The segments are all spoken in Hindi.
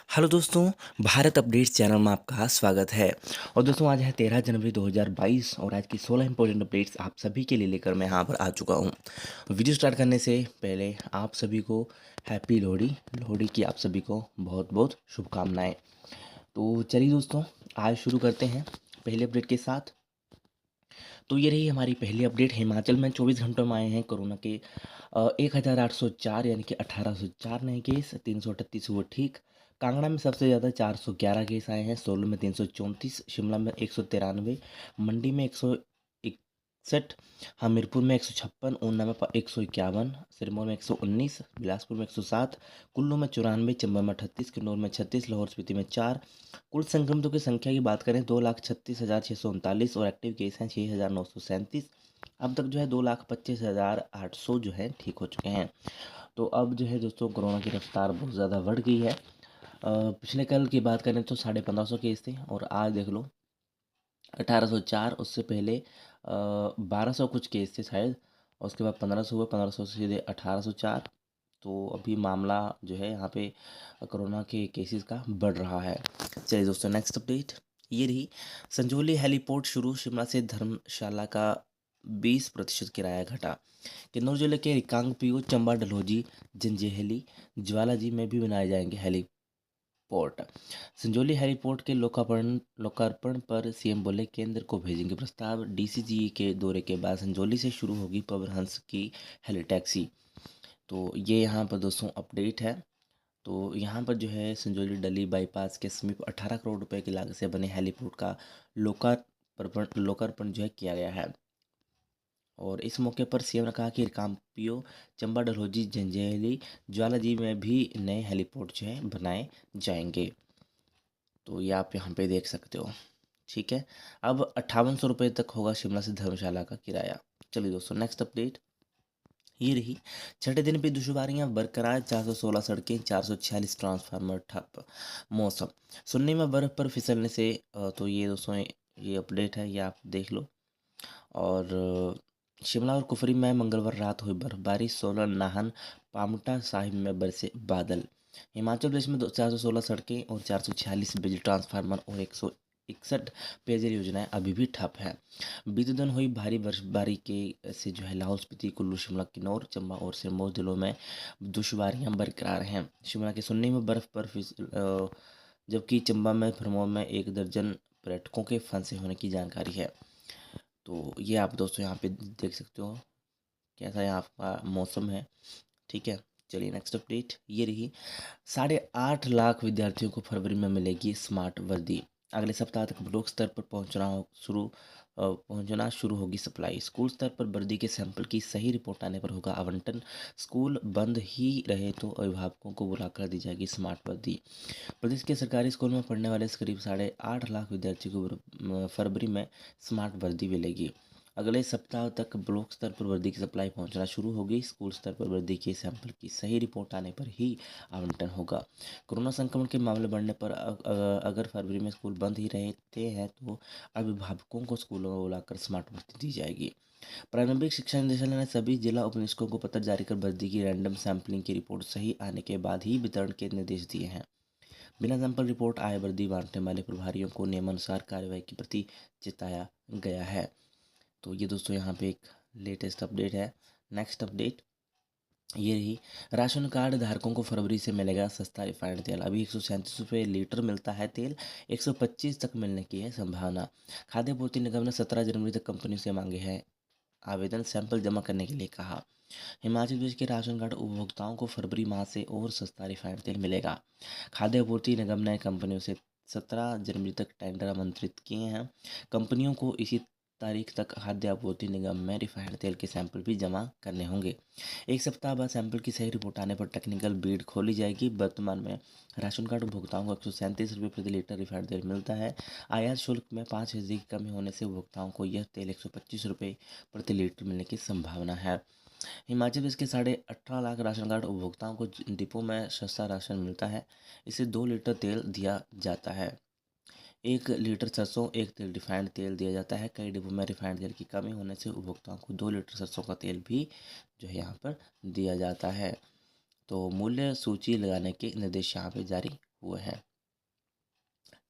हेलो दोस्तों, भारत अपडेट्स चैनल में आपका स्वागत है। और दोस्तों आज है 13 जनवरी 2022 और आज की 16 इंपॉर्टेंट अपडेट्स आप सभी के लिए लेकर मैं यहाँ पर आ चुका हूँ। वीडियो स्टार्ट करने से पहले आप सभी को हैप्पी लोहड़ी। लोहड़ी की आप सभी को बहुत बहुत शुभकामनाएं। तो चलिए दोस्तों, आज शुरू करते हैं पहले अपडेट के साथ। तो ये रही हमारी पहली अपडेट। हिमाचल में 24 घंटों में आए हैं कोरोना के 1804 यानी कि 1804 नए केस, 338 हुए ठीक। कांगड़ा में सबसे ज़्यादा 411 केस आए हैं, सोलन में 334, शिमला में 193, मंडी में 161, हमीरपुर में 156, ऊना में 151, सिरमौर में 119, बिलासपुर में 107, कुल्लू में 94, चंबा में 38, किन्नौर में 36, लाहौल स्पीति में 4। कुल संक्रमितों की संख्या की बात करें 2,36,639 और एक्टिव केस हैं 6,937। अब तक जो है 2,25,800 जो है ठीक हो चुके हैं। तो अब जो है दोस्तों कोरोना की रफ्तार बहुत ज़्यादा बढ़ गई है। पिछले कल की बात करें तो 1550 केस थे और आज देख लो 1804। उससे पहले 1200 कुछ केस थे शायद, और उसके बाद 1500 हुए, 1500 से सीधे 1804। तो अभी मामला जो है यहाँ पे कोरोना के केसेस का बढ़ रहा है। चलिए दोस्तों, नेक्स्ट अपडेट ये रही। संजौली हेलीपोर्ट शुरू, शिमला से धर्मशाला का 20% किराया घटा। किन्नौर जिले के रिकांगपिओ, चंबा, डलहौजी, जंजैहली, ज्वालाजी में भी बनाए जाएंगे हेलीपोर्ट। संजौली हेलीपोर्ट के लोकार्पण पर सीएम बोले केंद्र को भेजेंगे प्रस्ताव। डीसीजी के दौरे के बाद संजौली से शुरू होगी पवन हंस की हेली टैक्सी। तो ये यहाँ पर दोस्तों अपडेट है। तो यहाँ पर जो है संजौली डली बाईपास के समीप 18 करोड़ रुपए की लागत से बने हेलीपोर्ट का लोकार्पण जो है किया गया है। और इस मौके पर सीएम ने कहा कि रिकांगपिओ, चंबा, डलहौजी, जंजैहली, ज्वालाजी में भी नए हेलीपोर्ट जो है बनाए जाएंगे। तो ये आप यहाँ पे देख सकते हो। ठीक है, अब 5800 रुपये तक होगा शिमला से धर्मशाला का किराया। चलिए दोस्तों, नेक्स्ट अपडेट ये रही। छठे दिन भी दुश्वारियां बरकरार, 416 सड़कें, 446 ट्रांसफार्मर ठप। मौसम, सुन्नी में बर्फ पर फिसलने से तो ये दोस्तों ये अपडेट है, ये आप देख लो। और शिमला और कुफरी में मंगलवार रात हुई बर्फबारी, सोलन, नाहन, पामटा साहिब में बरसे बादल। हिमाचल प्रदेश में 416 सड़कें और 446 बिजली ट्रांसफार्मर और 161 पेयजल योजनाएं अभी भी ठप हैं। बीते दिन हुई भारी बर्फबारी के से जो है लाहौल स्पीति, कुल्लू, शिमला, किन्नौर, चंबा और सिरमौर जिलों में दुश्वारियां बरकरार हैं। शिमला के सुन्नी में बर्फ पर जबकि चंबा में भरमौर में 1 दर्जन पर्यटकों के फंसे होने की जानकारी है। तो ये आप दोस्तों यहाँ पे देख सकते हो कैसा यहाँ का मौसम है। ठीक है, चलिए नेक्स्ट अपडेट ये रही। 8.5 लाख विद्यार्थियों को फरवरी में मिलेगी स्मार्ट वर्दी। अगले सप्ताह तक ब्लॉक स्तर पर पहुंचना शुरू होगी सप्लाई। स्कूल स्तर पर वर्दी के सैंपल की सही रिपोर्ट आने पर होगा आवंटन। स्कूल बंद ही रहे तो अभिभावकों को बुलाकर दी जाएगी स्मार्ट वर्दी। प्रदेश के सरकारी स्कूल में पढ़ने वाले करीब 8.5 लाख विद्यार्थियों को फरवरी में स्मार्ट वर्दी मिलेगी। अगले सप्ताह तक ब्लॉक स्तर पर वर्दी की सप्लाई पहुंचना शुरू होगी। स्कूल स्तर पर वर्दी के सैंपल की सही रिपोर्ट आने पर ही आवंटन होगा। कोरोना संक्रमण के मामले बढ़ने पर अगर फरवरी में स्कूल बंद ही रहते हैं तो अभिभावकों को स्कूलों में बुलाकर स्मार्ट वर्दी दी जाएगी। प्रारंभिक शिक्षा निदेशालय ने सभी जिला उपनिरीक्षकों को पत्र जारी कर वर्दी की रैंडम सैंपलिंग की रिपोर्ट सही आने के बाद ही वितरण के निर्देश दिए हैं। बिना सैंपल रिपोर्ट आए वर्दी बांटने वाले प्रभारियों को नियमानुसार कार्रवाई के प्रति चेताया गया है। तो ये दोस्तों यहाँ पे एक लेटेस्ट अपडेट है। नेक्स्ट अपडेट ये रही। राशन कार्ड धारकों को फरवरी से मिलेगा सस्ता रिफाइंड तेल। अभी 137 रुपये लीटर मिलता है तेल, 125 तक मिलने की है संभावना। खाद्य आपूर्ति निगम ने 17 जनवरी तक कंपनी से मांगे हैं आवेदन, सैंपल जमा करने के लिए कहा। हिमाचल प्रदेश के राशन कार्ड उपभोक्ताओं को फरवरी माह से और सस्ता रिफाइंड तेल मिलेगा। खाद्य आपूर्ति निगम ने कंपनियों से 17 जनवरी तक टेंडर आमंत्रित किए हैं। कंपनियों को इसी तारीख तक खाद्य आपूर्ति निगम में रिफाइंड तेल के सैंपल भी जमा करने होंगे। एक सप्ताह बाद सैंपल की सही रिपोर्ट आने पर टेक्निकल बीड खोली जाएगी। वर्तमान में राशन कार्ड उपभोक्ताओं को 137 रुपये प्रति लीटर रिफाइंड तेल मिलता है। आयात शुल्क में 5% की कमी होने से उपभोक्ताओं को यह तेल 125 रुपये प्रति लीटर मिलने की संभावना है। हिमाचल प्रदेश के 18.5 लाख राशन कार्ड उपभोक्ताओं को डिपो में सस्ता राशन मिलता है। इसे 2 लीटर तेल दिया जाता है। 1 लीटर सरसों 1 तेल रिफाइंड तेल दिया जाता है। कई डिपो में रिफाइंड तेल की कमी होने से उपभोक्ताओं को 2 लीटर सरसों का तेल भी जो है यहाँ पर दिया जाता है। तो मूल्य सूची लगाने के निर्देश यहाँ पे जारी हुए हैं।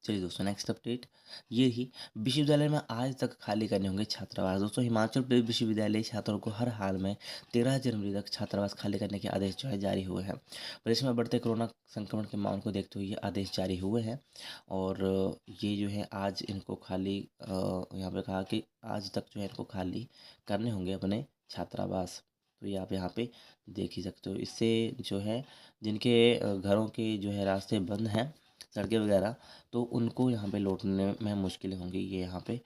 चलिए दोस्तों, नेक्स्ट अपडेट ये ही। विश्वविद्यालय में आज तक खाली करने होंगे छात्रावास। दोस्तों, हिमाचल प्रदेश विश्वविद्यालय छात्रों को हर हाल में 13 जनवरी तक छात्रावास खाली करने के आदेश जो है जारी हुए हैं। प्रदेश में बढ़ते कोरोना संक्रमण के मामलों को देखते हुए ये आदेश जारी हुए हैं। और ये जो है आज इनको खाली यहाँ पे कहा कि आज तक जो है इनको खाली करने होंगे अपने छात्रावास। तो ये आप यहाँ पे देख ही सकते हो। इससे जो है जिनके घरों के जो है रास्ते बंद हैं, सड़कें वगैरह, तो उनको यहाँ पे लौटने में मुश्किलें होंगी, ये यहाँ पे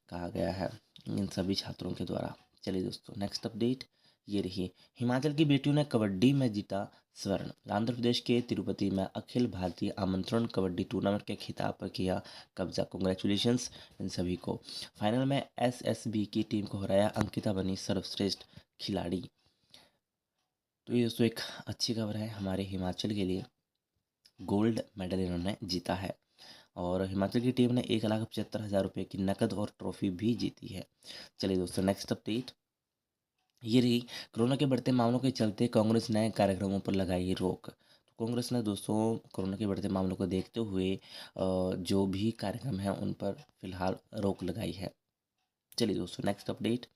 कहा गया है इन सभी छात्रों के द्वारा। चलिए दोस्तों, नेक्स्ट अपडेट ये रही। हिमाचल की बेटियों ने कबड्डी में जीता स्वर्ण। आंध्र प्रदेश के तिरुपति में अखिल भारतीय आमंत्रण कबड्डी टूर्नामेंट के खिताब पर किया कब्जा। कॉन्ग्रेचुलेशंस इन सभी को। फाइनल में एसएसबी की टीम को हराया, अंकिता बनी सर्वश्रेष्ठ खिलाड़ी। तो ये दोस्तों एक अच्छी खबर है हमारे हिमाचल के लिए, गोल्ड मेडल इन्होंने जीता है। और हिमाचल की टीम ने 1,75,000 रुपये की नकद और ट्रॉफी भी जीती है। चलिए दोस्तों, नेक्स्ट अपडेट ये रही। कोरोना के बढ़ते मामलों के चलते कांग्रेस ने कार्यक्रमों पर लगाई रोक। तो कांग्रेस ने दोस्तों कोरोना के बढ़ते मामलों को देखते हुए जो भी कार्यक्रम हैं उन पर फिलहाल रोक लगाई है। चलिए दोस्तों, नेक्स्ट अपडेट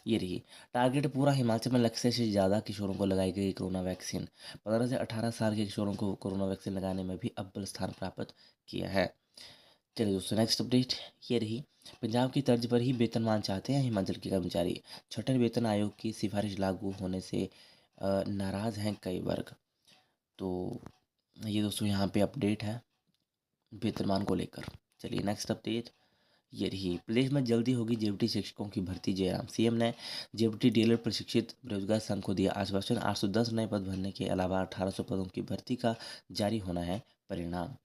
ये रही। टारगेट पूरा, हिमाचल में लक्ष्य से ज़्यादा किशोरों को लगाई गई कोरोना वैक्सीन। 15 से 18 साल के किशोरों को कोरोना वैक्सीन लगाने में भी अव्वल स्थान प्राप्त किया है। चलिए दोस्तों, नेक्स्ट अपडेट ये रही। पंजाब की तर्ज पर ही वेतनमान चाहते हैं हिमाचल के कर्मचारी। छठे वेतन आयोग की सिफारिश लागू होने से नाराज़ हैं कई वर्ग। तो ये दोस्तों यहाँ पे अपडेट है वेतनमान को लेकर। चलिए नेक्स्ट अपडेट ये रही। प्रदेश में जल्दी होगी जेबीटी शिक्षकों की भर्ती, जयराम। सीएम ने जेबीटी डीएलएड प्रशिक्षित बेरोजगार संघ को दिया आश्वासन। 810 नए पद भरने के अलावा 1800 पदों की भर्ती का जारी होना है परिणाम।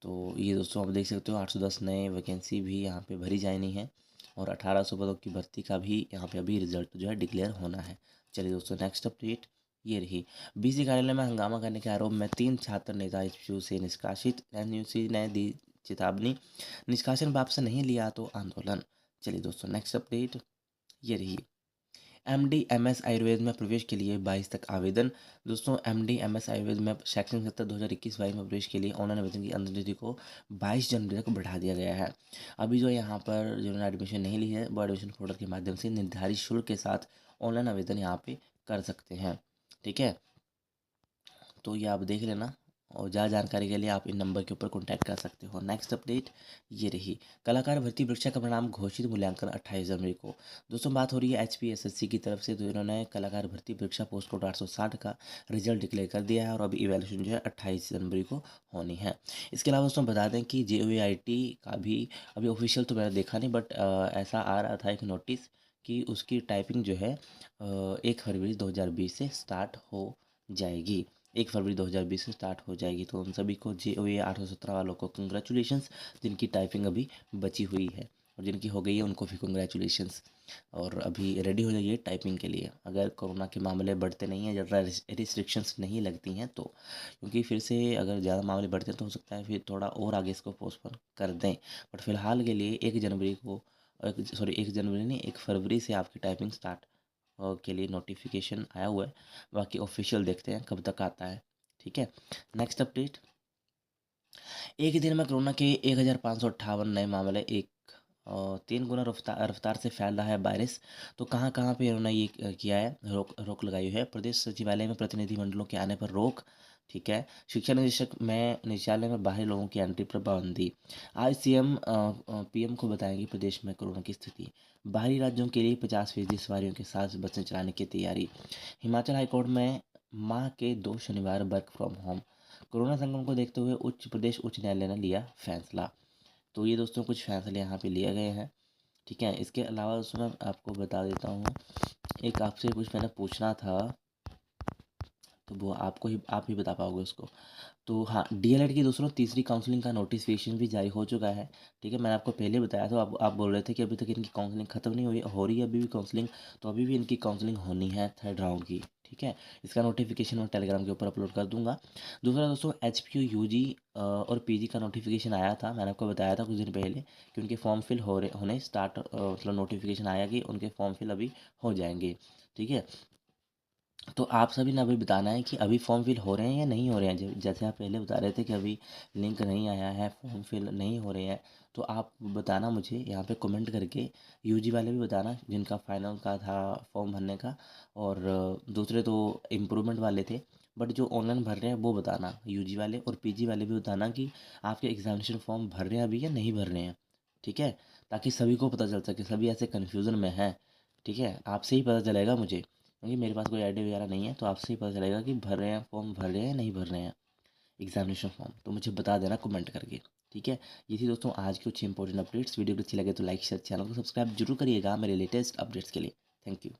तो ये दोस्तों आप देख सकते हो 810 नए वैकेंसी भी यहाँ पे भरी जानी है और 1800 पदों की भर्ती का भी यहाँ पे अभी रिजल्ट जो है डिक्लेयर होना है। चलिए दोस्तों, नेक्स्ट अपडेट ये रही। बीसी कार्यालय में हंगामा करने के आरोप में 3 छात्र नेता एचपीयू से निष्कासित। एनयूसी ने दी चेतावनी, निष्कासन वापस नहीं लिया तो आंदोलन। चलिए दोस्तों, नेक्स्ट अपडेट ये रही। एमडी एमएस आयुर्वेद में प्रवेश के लिए 22 तक आवेदन। दोस्तों, एमडी एमएस आयुर्वेद में शैक्षणिक सत्र 2021-22 में प्रवेश के लिए ऑनलाइन आवेदन की अंतिम तिथि को 22 जनवरी तक बढ़ा दिया गया है। अभी जो यहाँ पर जिन्होंने एडमिशन नहीं ली है वो एडमिशन पोर्टल के माध्यम से निर्धारित शुल्क के साथ ऑनलाइन आवेदन यहाँ पे कर सकते हैं। ठीक है, तो ये आप देख लेना और ज़्यादा जानकारी के लिए आप इन नंबर के ऊपर कॉन्टैक्ट कर सकते हो। नेक्स्ट अपडेट ये रही। कलाकार भर्ती परीक्षा का परिणाम घोषित, मूल्यांकन 28 जनवरी को। दोस्तों बात हो रही है एचपीएसएससी की तरफ से, तो इन्होंने कलाकार भर्ती परीक्षा पोस्ट कोड 860 का रिजल्ट डिक्लेयर कर दिया है और अभी इवैल्यूएशन जो है 28 जनवरी को होनी है। इसके अलावा दोस्तों बता दें कि जेओआईटी का भी अभी ऑफिशियल तो मैंने देखा नहीं, बट ऐसा आ रहा था एक नोटिस कि उसकी टाइपिंग जो है 1 फरवरी 2020 से स्टार्ट हो जाएगी। 1 फरवरी 2020 से स्टार्ट हो जाएगी। तो उन सभी को JOA 817 वालों को कंग्रेचुलेशंस, जिनकी टाइपिंग अभी बची हुई है, और जिनकी हो गई है उनको भी कंग्रेचुलेशंस। और अभी रेडी हो जाइए टाइपिंग के लिए, अगर कोरोना के मामले बढ़ते नहीं हैं, ज़्यादा रिस्ट्रिक्शंस नहीं लगती हैं तो। क्योंकि फिर से अगर ज़्यादा मामले बढ़ते हैं तो हो सकता है फिर थोड़ा और आगे इसको पोस्टपोन कर दें। बट फिलहाल के लिए 1 जनवरी को, 1 जनवरी नहीं, 1 फरवरी से आपकी टाइपिंग स्टार्ट के लिए नोटिफिकेशन आया हुआ है। बाकी ऑफिशियल देखते हैं कब तक आता है। ठीक है, नेक्स्ट अपडेट। एक ही दिन में कोरोना के 1,558 नए मामले, 3 गुना रफ्तार से फैल रहा है वायरस। तो कहाँ कहाँ पे इन्होंने ये किया है, रोक रोक लगाई है। प्रदेश सचिवालय में प्रतिनिधिमंडलों के आने पर रोक। ठीक है, शिक्षा निदेशक में निदेशालय में बाहरी लोगों की एंट्री पर पाबंदी। आज सीएम पीएम को बताएंगे प्रदेश में कोरोना की स्थिति। बाहरी राज्यों के लिए 50% सवारियों के साथ बसें चलाने की तैयारी। हिमाचल हाईकोर्ट में माह के 2 शनिवार वर्क फ्रॉम होम। कोरोना संक्रमण को देखते हुए प्रदेश उच्च न्यायालय ने लिया फैसला। तो ये दोस्तों कुछ फैसले यहाँ पे लिए गए हैं। ठीक है, इसके अलावा दोस्तों मैं आपको बता देता हूँ, एक आपसे कुछ मैंने पूछना था तो वो आप ही बता पाओगे उसको। तो हाँ, डीएलएड की दोस्तों तीसरी काउंसलिंग का नोटिफिकेशन भी जारी हो चुका है। ठीक है, मैंने आपको पहले बताया था, आप बोल रहे थे कि अभी तक इनकी काउंसलिंग ख़त्म नहीं हुई, हो रही है अभी भी काउंसलिंग। तो अभी भी इनकी काउंसलिंग होनी है 3rd राउंड की। ठीक है, इसका नोटिफिकेशन मैं टेलीग्राम के ऊपर अपलोड कर दूंगा। दूसरा दोस्तों, एचपीयू यूजी और पीजी का नोटिफिकेशन आया था, मैंने आपको बताया था कुछ दिन पहले कि उनके फॉर्म फिल होने स्टार्ट, मतलब नोटिफिकेशन आया कि उनके फॉर्म फिल अभी हो जाएंगे। ठीक है, तो आप सभी ने अभी बताना है कि अभी फॉर्म फिल हो रहे हैं या नहीं हो रहे हैं। जैसे आप पहले बता रहे थे कि अभी लिंक नहीं आया है, फॉर्म फिल नहीं हो रहे हैं, तो आप बताना मुझे यहाँ पे कमेंट करके। यूजी वाले भी बताना जिनका फाइनल का था फॉर्म भरने का, और दूसरे तो इम्प्रूवमेंट वाले थे, बट जो ऑनलाइन भर रहे हैं वो बताना यूजी वाले, और पीजी वाले भी बताना कि आपके एग्जामिनेशन फॉर्म भर रहे हैं अभी या नहीं भर रहे हैं। ठीक है, ताकि सभी को पता चल सके, सभी ऐसे कन्फ्यूज़न में हैं। ठीक है, आपसे ही पता चलेगा मुझे, क्योंकि मेरे पास कोई आइडिया वगैरह नहीं है, तो आपसे ही पता चलेगा कि भर रहे हैं फॉर्म, भर रहे हैं नहीं भर रहे हैं एग्जामिनेशन फॉर्म, तो मुझे बता देना कमेंट करके। ठीक है, ये थी दोस्तों आज की कुछ इंपॉर्टेंट अपडेट्स। वीडियो अच्छी लगे तो लाइक शेयर, चैनल को सब्सक्राइब जरूर करिएगा मेरे लेटेस्ट अपडेट्स के लिए। Thank you.